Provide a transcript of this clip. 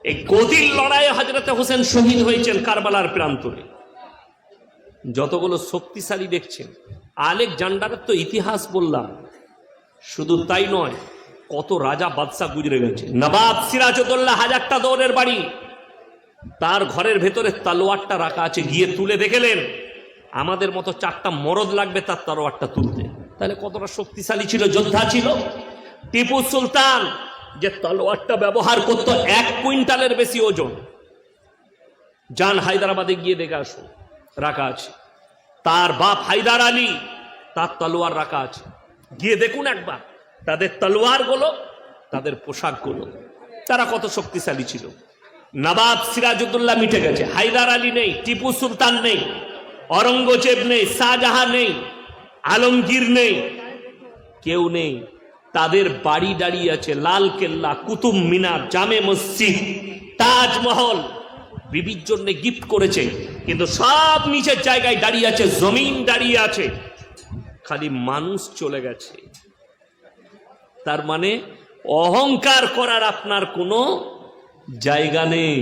এই গদির লড়াইয়ে হযরত হোসেন শহীদ হয়েছেন কারবালার প্রান্তরে। যতগুলো শক্তিশালী দেখছেন, আলেকজান্ডারের তো ইতিহাস বললাম, শুধু তাই নয়, কত রাজা বাদশা গুজরে গেছে। নবাব সিরাজউদ্দৌলা হাজারটা দৌড়ের বাড়ি, তার ঘরের ভেতরে তলোয়ারটা রাখা আছে, গিয়ে তুলে দেখলেন আমাদের মতো 4টা মরদ লাগবে তার তলোয়ারটা তুলতে। তাহলে কতটা শক্তিশালী ছিল, যোদ্ধা ছিল। টিপু সুলতান যে তলোয়ারটা ব্যবহার করত 1 কুইন্টালের বেশি ওজন। যান হায়দ্রাবাদে গিয়ে দেখে আসুন, রাখা আছে। তার বাপ হায়দার আলী, তার তলোয়ার রাখা আছে, গিয়ে দেখুন একবার তাদের তলোয়ার গুলো, তাদের পোশাক গুলো, তারা কত শক্তিশালী ছিল। নবাব সিরাজউদ্দৌলা মিটে গেছে, হায়দার আলী নেই, টিপু সুলতান নেই, औरंगजेब নেই, শাহজাহান নেই, আলমগীর নেই, কেউ নেই। তাদের বাড়ি দাঁড়িয়ে আছে লাল কেল্লা, কুতুব মিনার, জামে মসজিদ, তাজমহল, বিবির জন্য গিফট করেছে, কিন্তু সব নিচের জায়গায় দাঁড়িয়ে আছে, জমিন দাঁড়িয়ে আছে, খালি মানুষ চলে গেছে। তার মানে অহংকার করার আপনার কোনো জায়গা নেই।